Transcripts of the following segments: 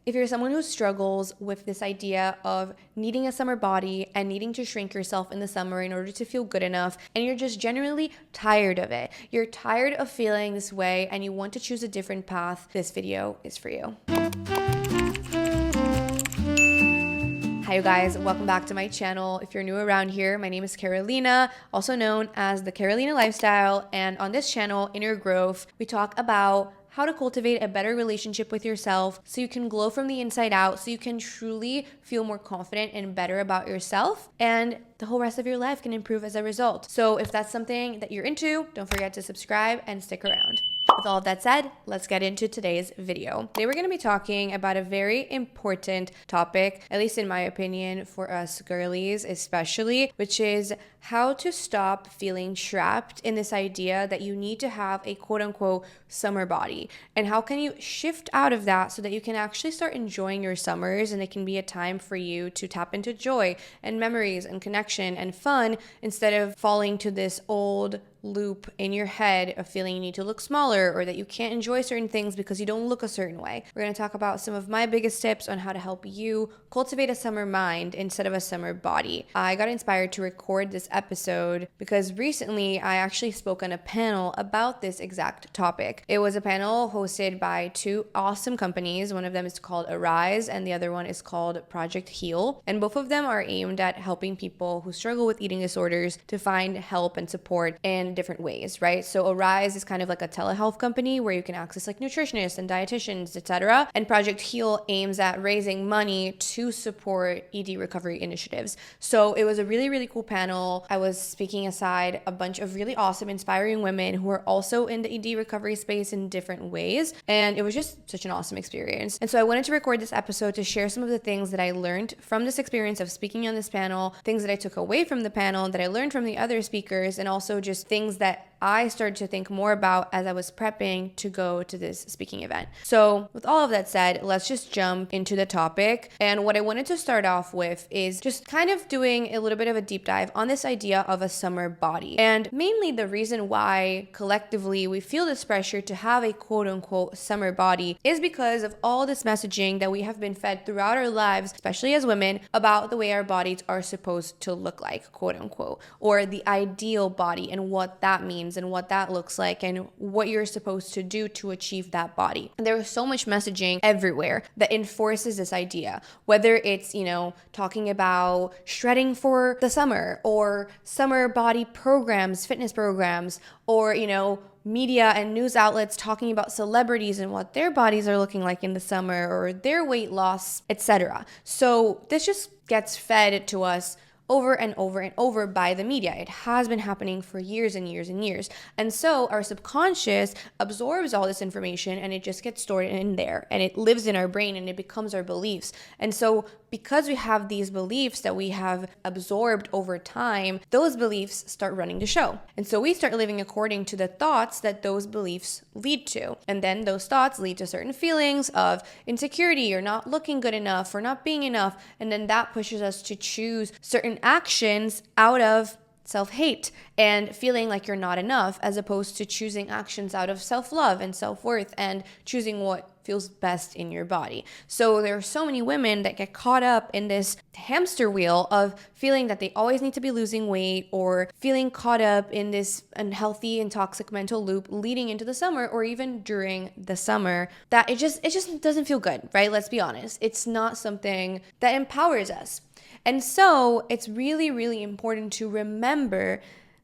If you're someone who struggles with this idea of needing a summer body and needing to shrink yourself in the summer in order to feel good enough, and you're just generally tired of it, you're tired of feeling this way and you want to choose a different path, this video is for you. Hi you guys, welcome back to my channel. If you're new around here, my name is Carolina, also known as the Carolina Lifestyle, and on this channel, Inner Growth, we talk about how to cultivate a better relationship with yourself so you can glow from the inside out, so you can truly feel more confident and better about yourself, and the whole rest of your life can improve as a result. So if that's something that you're into, don't forget to subscribe and stick around. With all of that said, let's get into today's video. Today we're going to be talking about a very important topic, at least in my opinion, for us girlies especially, which is how to stop feeling trapped in this idea that you need to have a quote-unquote summer body, and how can you shift out of that so that you can actually start enjoying your summers and it can be a time for you to tap into joy and memories and connection and fun instead of falling to this old loop in your head of feeling you need to look smaller or that you can't enjoy certain things because you don't look a certain way. We're going to talk about some of my biggest tips on how to help you cultivate a summer mind instead of a summer body. I got inspired to record this episode because recently I actually spoke on a panel about this exact topic. It was a panel hosted by two awesome companies. One of them is called Arise and the other one is called Project Heal. And both of them are aimed at helping people who struggle with eating disorders to find help and support in different ways, right? So Arise is kind of like a telehealth company where you can access like nutritionists and dietitians, etc. And Project Heal aims at raising money to support ED recovery initiatives. So it was a really, really cool panel. I was speaking aside a bunch of really awesome, inspiring women who are also in the ED recovery space in different ways. And it was just such an awesome experience. And so I wanted to record this episode to share some of the things that I learned from this experience of speaking on this panel, things that I took away from the panel, that I learned from the other speakers, and also just things that I started to think more about as I was prepping to go to this speaking event. So with all of that said, let's just jump into the topic. And what I wanted to start off with is just kind of doing a little bit of a deep dive on this idea of a summer body. And mainly the reason why collectively we feel this pressure to have a quote unquote summer body is because of all this messaging that we have been fed throughout our lives, especially as women, about the way our bodies are supposed to look like, quote unquote, or the ideal body and what that means and what that looks like and what you're supposed to do to achieve that body. And there is so much messaging everywhere that enforces this idea, whether it's, talking about shredding for the summer or summer body programs, fitness programs, or, media and news outlets talking about celebrities and what their bodies are looking like in the summer or their weight loss, etc. So this just gets fed to us over and over and over by the media. It has been happening for years and years and years. And so our subconscious absorbs all this information and it just gets stored in there and it lives in our brain and it becomes our beliefs. And so because we have these beliefs that we have absorbed over time, those beliefs start running the show. And so we start living according to the thoughts that those beliefs lead to. And then those thoughts lead to certain feelings of insecurity or not looking good enough or not being enough. And then that pushes us to choose certain actions out of self-hate and feeling like you're not enough, as opposed to choosing actions out of self-love and self-worth and choosing what feels best in your body. So there are so many women that get caught up in this hamster wheel of feeling that they always need to be losing weight or feeling caught up in this unhealthy and toxic mental loop leading into the summer or even during the summer, that it just doesn't feel good, right? Let's be honest. It's not something that empowers us. And so it's really, really important to remember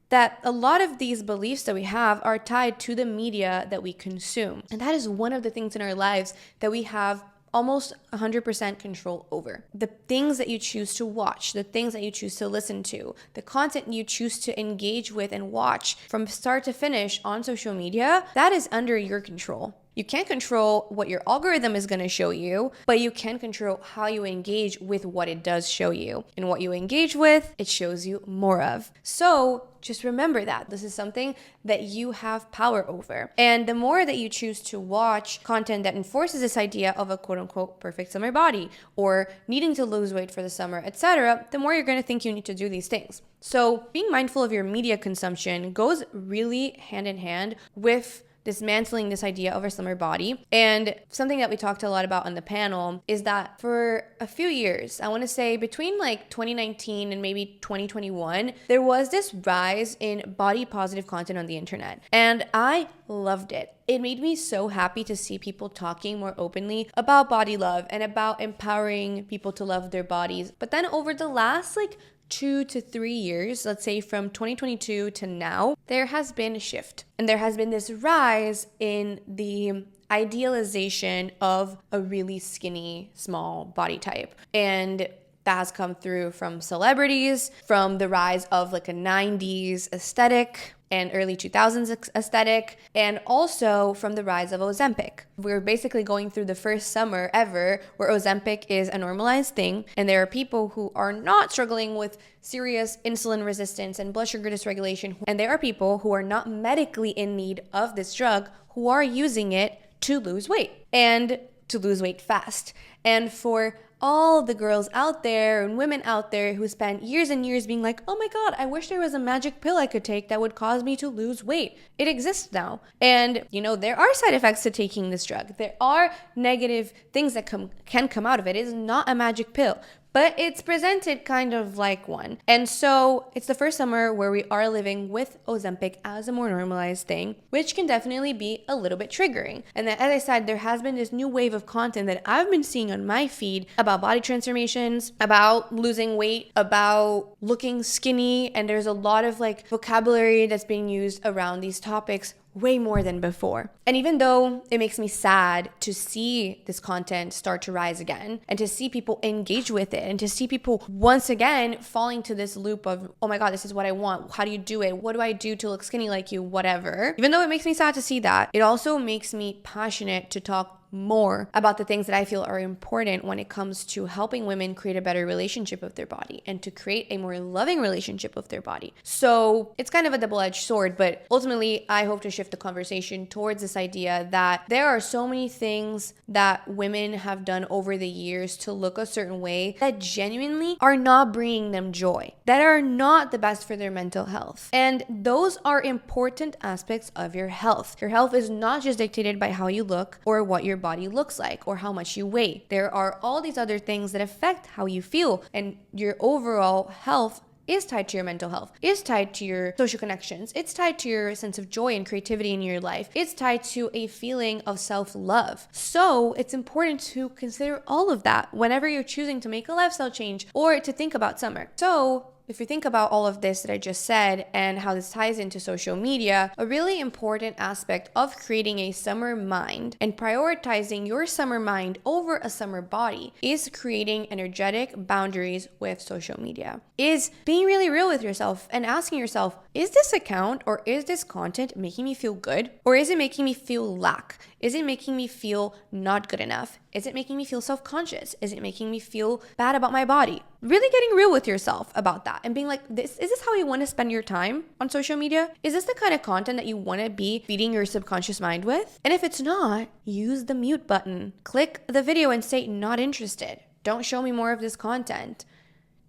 that a lot of these beliefs that we have are tied to the media that we consume. And that is one of the things in our lives that we have almost 100% control over. The things that you choose to watch, the things that you choose to listen to, the content you choose to engage with and watch from start to finish on social media, that is under your control. You can't control what your algorithm is going to show you, but you can control how you engage with what it does show you. And what you engage with, it shows you more of. So just remember that this is something that you have power over. And the more that you choose to watch content that enforces this idea of a quote unquote perfect summer body or needing to lose weight for the summer, etc., the more you're going to think you need to do these things. So being mindful of your media consumption goes really hand in hand with dismantling this idea of a summer body. And something that we talked a lot about on the panel is that for a few years, I want to say between like 2019 and maybe 2021, there was this rise in body positive content on the internet. And I loved it. It made me so happy to see people talking more openly about body love and about empowering people to love their bodies. But then over the last like 2 to 3 years, let's say from 2022 to now, there has been a shift. And there has been this rise in the idealization of a really skinny, small body type. And that has come through from celebrities, from the rise of like a 90s aesthetic and early 2000s aesthetic, and also from the rise of Ozempic. We're basically going through the first summer ever where Ozempic is a normalized thing, and there are people who are not struggling with serious insulin resistance and blood sugar dysregulation, and there are people who are not medically in need of this drug who are using it to lose weight, and to lose weight fast. And for all the girls out there and women out there who spent years and years being like, oh my God, I wish there was a magic pill I could take that would cause me to lose weight. It exists now. And, there are side effects to taking this drug. There are negative things that can come out of it. It is not a magic pill, but it's presented kind of like one. And so it's the first summer where we are living with Ozempic as a more normalized thing, which can definitely be a little bit triggering. And then, as I said, there has been this new wave of content that I've been seeing on my feed about body transformations, about losing weight, about looking skinny. And there's a lot of like vocabulary that's being used around these topics way more than before. And even though it makes me sad to see this content start to rise again and to see people engage with it and to see people once again falling to this loop of, oh my God, this is what I want. How do you do it? What do I do to look skinny like you? Whatever. Even though it makes me sad to see that, it also makes me passionate to talk more about the things that I feel are important when it comes to helping women create a better relationship with their body and to create a more loving relationship with their body. So it's kind of a double-edged sword, but ultimately I hope to shift the conversation towards this idea that there are so many things that women have done over the years to look a certain way that genuinely are not bringing them joy, that are not the best for their mental health. And those are important aspects of your health. Your health is not just dictated by how you look or what your body looks like or how much you weigh. There are all these other things that affect how you feel, and your overall health is tied to your mental health, is tied to your social connections, it's tied to your sense of joy and creativity in your life, it's tied to a feeling of self-love. So it's important to consider all of that whenever you're choosing to make a lifestyle change or to think about summer. So if you think about all of this that I just said and how this ties into social media, a really important aspect of creating a summer mind and prioritizing your summer mind over a summer body is creating energetic boundaries with social media. Is being really real with yourself and asking yourself, is this account or is this content making me feel good? Or is it making me feel lack? Is it making me feel not good enough? Is it making me feel self-conscious? Is it making me feel bad about my body? Really getting real with yourself about that and being like, is this how you want to spend your time on social media? Is this the kind of content that you want to be feeding your subconscious mind with? And if it's not, use the mute button. Click the video and say, not interested. Don't show me more of this content.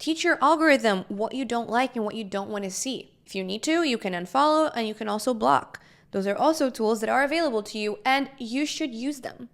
Teach your algorithm what you don't like and what you don't want to see. If you need to, you can unfollow and you can also block. Those are also tools that are available to you, and you should use them.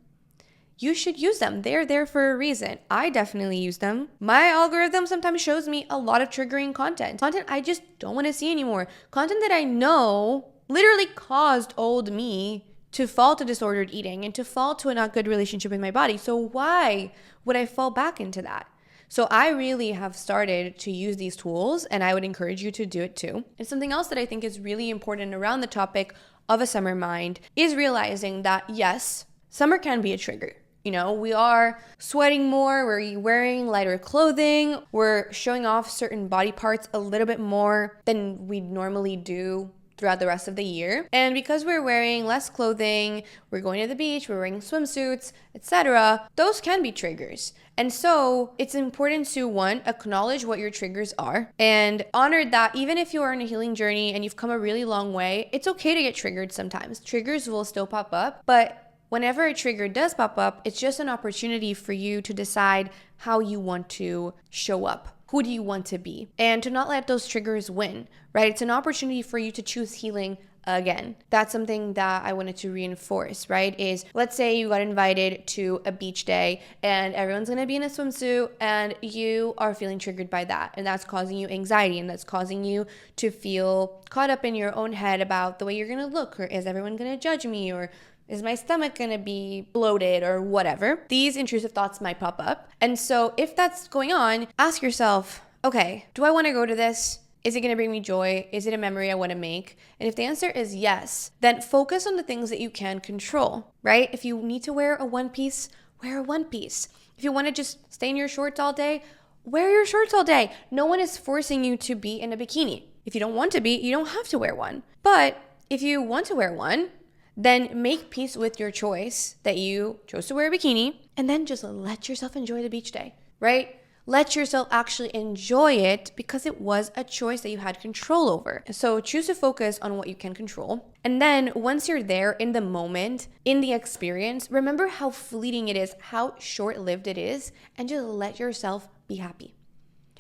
You should use them. They're there for a reason. I definitely use them. My algorithm sometimes shows me a lot of triggering content I just don't want to see anymore. Content that I know literally caused old me to fall to disordered eating and to fall to a not good relationship with my body. So why would I fall back into that? So I really have started to use these tools, and I would encourage you to do it too. And something else that I think is really important around the topic of a summer mind is realizing that yes, summer can be a trigger. We are sweating more, we're wearing lighter clothing, we're showing off certain body parts a little bit more than we normally do throughout the rest of the year. And because we're wearing less clothing, we're going to the beach, we're wearing swimsuits, etc., those can be triggers. And so it's important to, one, acknowledge what your triggers are and honor that even if you are on a healing journey and you've come a really long way, it's okay to get triggered sometimes. Triggers will still pop up, but whenever a trigger does pop up, it's just an opportunity for you to decide how you want to show up. Who do you want to be? And to not let those triggers win, right? It's an opportunity for you to choose healing again. That's something that I wanted to reinforce, right? Is let's say you got invited to a beach day and everyone's gonna be in a swimsuit and you are feeling triggered by that. And that's causing you anxiety and that's causing you to feel caught up in your own head about the way you're gonna look, or is everyone gonna judge me, or is my stomach gonna be bloated, or whatever. These intrusive thoughts might pop up. And so if that's going on, ask yourself, okay, do I wanna go to this? Is it going to bring me joy? Is it a memory I want to make? And if the answer is yes, then focus on the things that you can control, right? If you need to wear a one piece, wear a one piece. If you want to just stay in your shorts all day, wear your shorts all day. No one is forcing you to be in a bikini. If you don't want to be, you don't have to wear one. But if you want to wear one, then make peace with your choice that you chose to wear a bikini, and then just let yourself enjoy the beach day, right? Let yourself actually enjoy it because it was a choice that you had control over. So choose to focus on what you can control. And then once you're there in the moment, in the experience, remember how fleeting it is, how short-lived it is, and just let yourself be happy.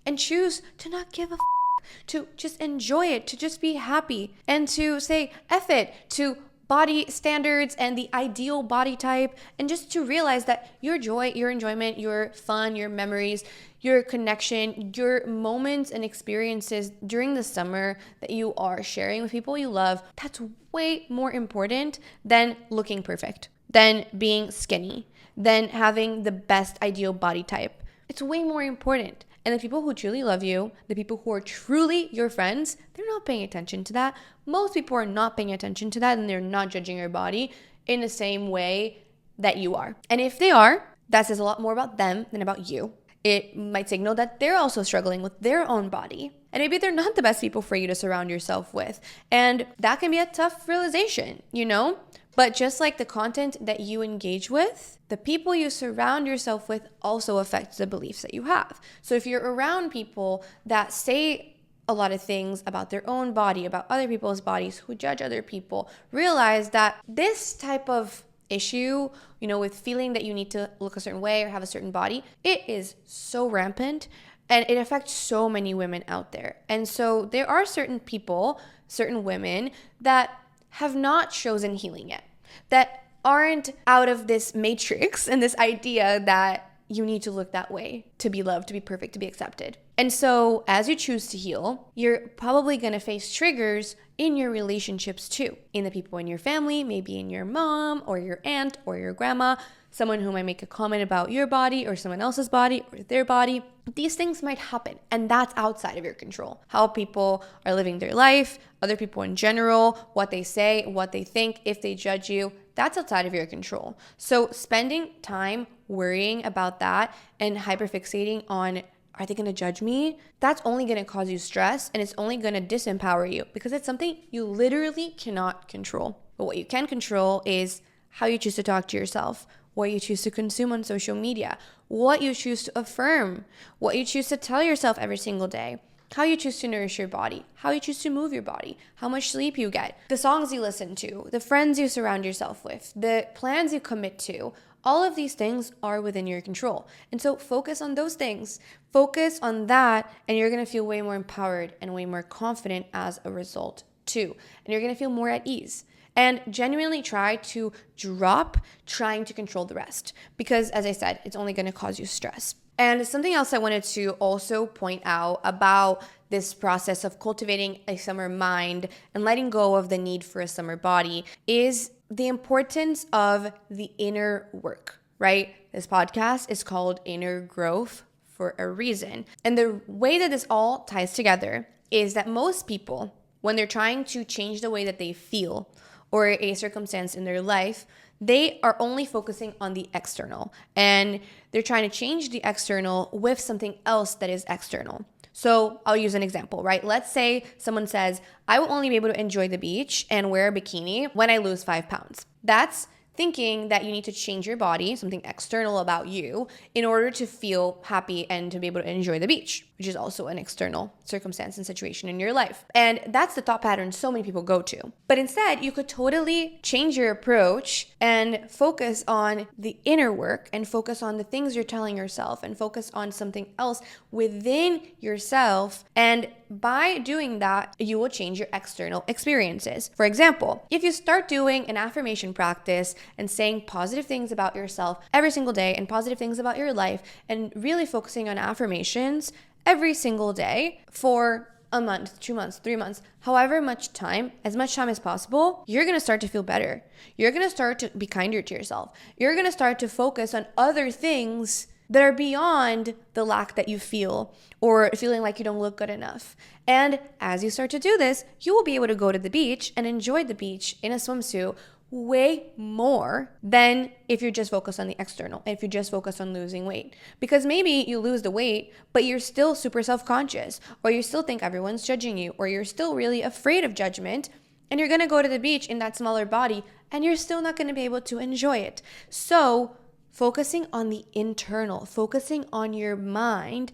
And choose to not give a to just enjoy it, to just be happy, and to say F it, to body standards and the ideal body type, and just to realize that your joy, your enjoyment, your fun, your memories, your connection, your moments and experiences during the summer that you are sharing with people you love, that's way more important than looking perfect, than being skinny, than having the best ideal body type. It's way more important. And the people who truly love you, the people who are truly your friends, they're not paying attention to that. Most people are not paying attention to that, and they're not judging your body in the same way that you are. And if they are, that says a lot more about them than about you. It might signal that they're also struggling with their own body. And maybe they're not the best people for you to surround yourself with. And that can be a tough realization, you know? But just like the content that you engage with, the people you surround yourself with also affects the beliefs that you have. So if you're around people that say a lot of things about their own body, about other people's bodies, who judge other people, realize that this type of issue, you know, with feeling that you need to look a certain way or have a certain body, it is so rampant and it affects so many women out there. And so there are certain people, certain women that have not chosen healing yet, that aren't out of this matrix and this idea that you need to look that way to be loved, to be perfect, to be accepted. And so as you choose to heal, you're probably going to face triggers in your relationships too, in the people in your family, maybe in your mom or your aunt or your grandma, someone who might make a comment about your body or someone else's body or their body. These things might happen, and that's outside of your control. How people are living their life, other people in general, what they say, what they think, if they judge you, that's outside of your control. So spending time worrying about that and hyperfixating on, are they going to judge me? That's only going to cause you stress, and it's only going to disempower you because it's something you literally cannot control. But what you can control is how you choose to talk to yourself, what you choose to consume on social media, what you choose to affirm, what you choose to tell yourself every single day, how you choose to nourish your body, how you choose to move your body, how much sleep you get, the songs you listen to, the friends you surround yourself with, the plans you commit to. All of these things are within your control. And so focus on those things. Focus on that, and you're going to feel way more empowered and way more confident as a result too. And you're going to feel more at ease. And genuinely try to drop trying to control the rest. Because as I said, it's only going to cause you stress. And something else I wanted to also point out about this process of cultivating a summer mind and letting go of the need for a summer body is the importance of the inner work, right? This podcast is called Inner Growth for a reason. And the way that this all ties together is that most people, when they're trying to change the way that they feel or a circumstance in their life, they are only focusing on the external, and they're trying to change the external with something else that is external. So I'll use an example, right? Let's say someone says, I will only be able to enjoy the beach and wear a bikini when I lose 5 pounds. That's thinking that you need to change your body, something external about you, in order to feel happy and to be able to enjoy the beach, which is also an external circumstance and situation in your life. And that's the thought pattern so many people go to. But instead, you could totally change your approach and focus on the inner work and focus on the things you're telling yourself and focus on something else within yourself. And by doing that, you will change your external experiences. For example, if you start doing an affirmation practice and saying positive things about yourself every single day and positive things about your life and really focusing on affirmations every single day for a month, 2 months, 3 months, however much time, as much time as possible, you're going to start to feel better. You're going to start to be kinder to yourself. You're going to start to focus on other things that are beyond the lack that you feel or feeling like you don't look good enough. And as you start to do this, you will be able to go to the beach and enjoy the beach in a swimsuit way more than if you're just focused on the external, if you just focus on losing weight. Because maybe you lose the weight, but you're still super self-conscious, or you still think everyone's judging you, or you're still really afraid of judgment, and you're gonna go to the beach in that smaller body, and you're still not gonna be able to enjoy it. So focusing on the internal, focusing on your mind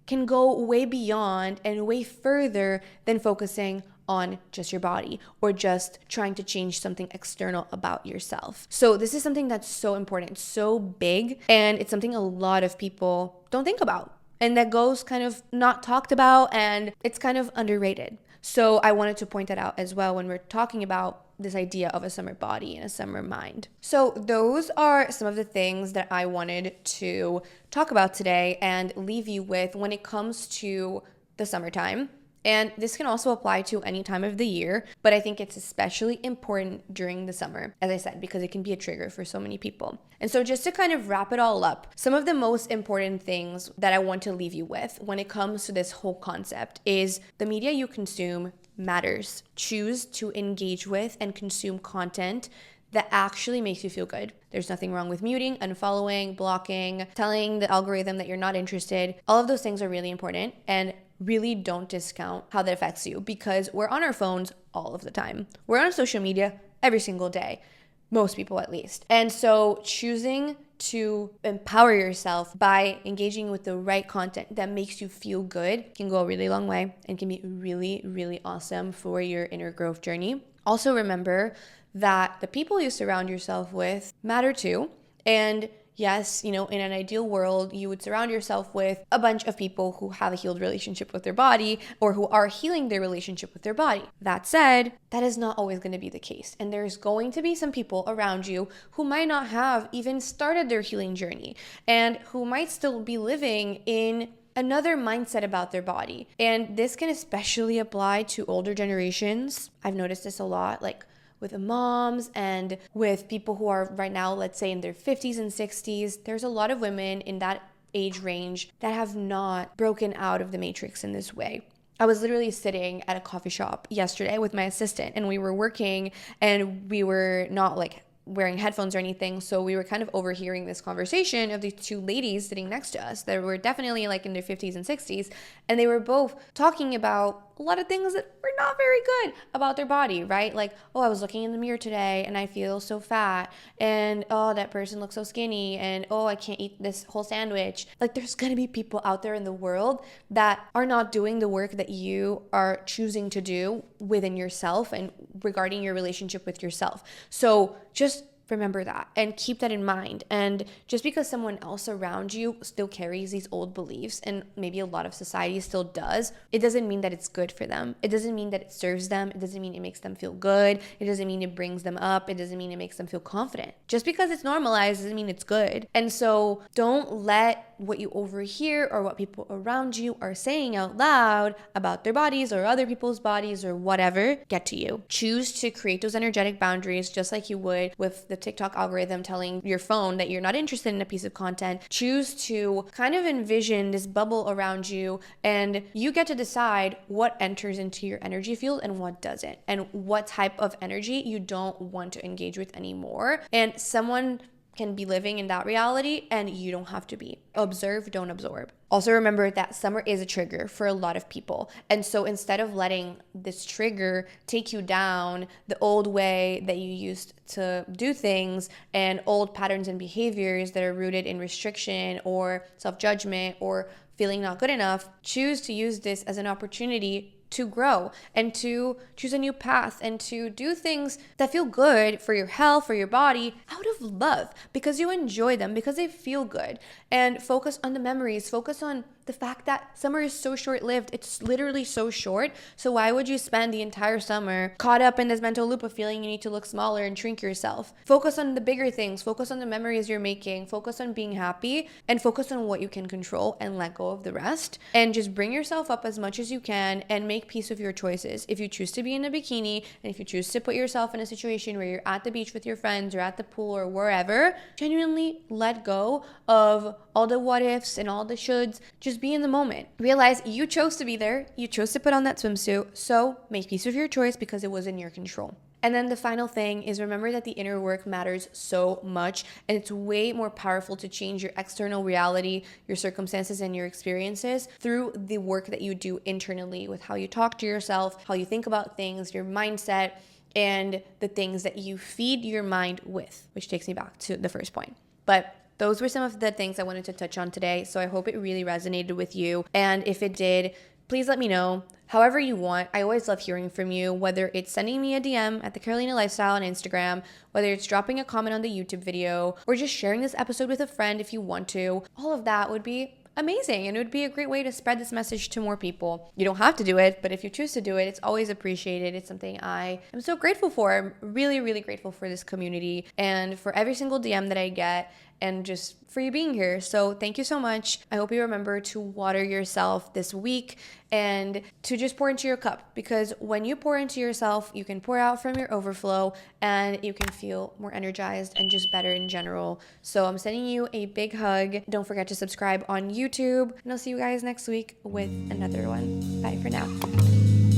can go way beyond and way further than focusing on just your body or just trying to change something external about yourself. So this is something that's so important, so big, and it's something a lot of people don't think about and that goes kind of not talked about, and it's kind of underrated. So I wanted to point that out as well when we're talking about this idea of a summer body and a summer mind. So those are some of the things that I wanted to talk about today and leave you with when it comes to the summertime. And this can also apply to any time of the year, but I think it's especially important during the summer, as I said, because it can be a trigger for so many people. And so just to kind of wrap it all up, some of the most important things that I want to leave you with when it comes to this whole concept is the media you consume matters. Choose to engage with and consume content that actually makes you feel good. There's nothing wrong with muting, unfollowing, blocking, telling the algorithm that you're not interested. All of those things are really important, and really don't discount how that affects you, because we're on our phones all of the time. We're on social media every single day, most people at least. And so choosing to empower yourself by engaging with the right content that makes you feel good can go a really long way and can be really, really awesome for your inner growth journey. Also remember that the people you surround yourself with matter too. And yes, in an ideal world, you would surround yourself with a bunch of people who have a healed relationship with their body or who are healing their relationship with their body. That said, that is not always going to be the case. And there's going to be some people around you who might not have even started their healing journey and who might still be living in another mindset about their body. And this can especially apply to older generations. I've noticed this a lot, like with the moms and with people who are right now, let's say in their 50s and 60s. There's a lot of women in that age range that have not broken out of the matrix in this way. I was literally sitting at a coffee shop yesterday with my assistant, and we were working, and we were not like wearing headphones or anything, so we were kind of overhearing this conversation of these two ladies sitting next to us that were definitely like in their 50s and 60s, and they were both talking about a lot of things that were not very good about their body, right? Like, oh, I was looking in the mirror today and I feel so fat, and oh, that person looks so skinny, and oh, I can't eat this whole sandwich. Like, there's gonna be people out there in the world that are not doing the work that you are choosing to do within yourself and regarding your relationship with yourself. So just remember that and keep that in mind. And just because someone else around you still carries these old beliefs, and maybe a lot of society still does, it doesn't mean that it's good for them. It doesn't mean that it serves them. It doesn't mean it makes them feel good. It doesn't mean it brings them up. It doesn't mean it makes them feel confident. Just because it's normalized doesn't mean it's good. And so don't let what you overhear or what people around you are saying out loud about their bodies or other people's bodies or whatever get to you. Choose to create those energetic boundaries, just like you would with the TikTok algorithm telling your phone that you're not interested in a piece of content. Choose to kind of envision this bubble around you, and you get to decide what enters into your energy field and what doesn't, and what type of energy you don't want to engage with anymore. And someone can be living in that reality and you don't have to be. Observe, don't absorb. Also remember that summer is a trigger for a lot of people. And so instead of letting this trigger take you down the old way that you used to do things and old patterns and behaviors that are rooted in restriction or self-judgment or feeling not good enough, choose to use this as an opportunity to grow and to choose a new path and to do things that feel good for your health, for your body, out of love, because you enjoy them, because they feel good. And focus on the memories, focus on the fact that summer is so short-lived. It's literally so short. So why would you spend the entire summer caught up in this mental loop of feeling you need to look smaller and shrink yourself? Focus on the bigger things, focus on the memories you're making, focus on being happy, and focus on what you can control and let go of the rest. And just bring yourself up as much as you can and make peace with your choices. If you choose to be in a bikini and if you choose to put yourself in a situation where you're at the beach with your friends or at the pool or wherever, genuinely let go of all the what ifs and all the shoulds. Just be in the moment. Realize you chose to be there. You chose to put on that swimsuit. So make peace with your choice because it was in your control. And then the final thing is remember that the inner work matters so much, and it's way more powerful to change your external reality, your circumstances, and your experiences through the work that you do internally with how you talk to yourself, how you think about things, your mindset, and the things that you feed your mind with, which takes me back to the first point. But those were some of the things I wanted to touch on today. So I hope it really resonated with you. And if it did, please let me know however you want. I always love hearing from you, whether it's sending me a DM at the Carolina Lifestyle on Instagram, whether it's dropping a comment on the YouTube video, or just sharing this episode with a friend if you want to. All of that would be amazing, and it would be a great way to spread this message to more people. You don't have to do it, but if you choose to do it, it's always appreciated. It's something I am so grateful for. I'm really, really grateful for this community and for every single DM that I get, and just for you being here. So thank you so much. I hope you remember to water yourself this week and to just pour into your cup, because when you pour into yourself, you can pour out from your overflow and you can feel more energized and just better in general. So I'm sending you a big hug. Don't forget to subscribe on YouTube, and I'll see you guys next week with another one. Bye for now.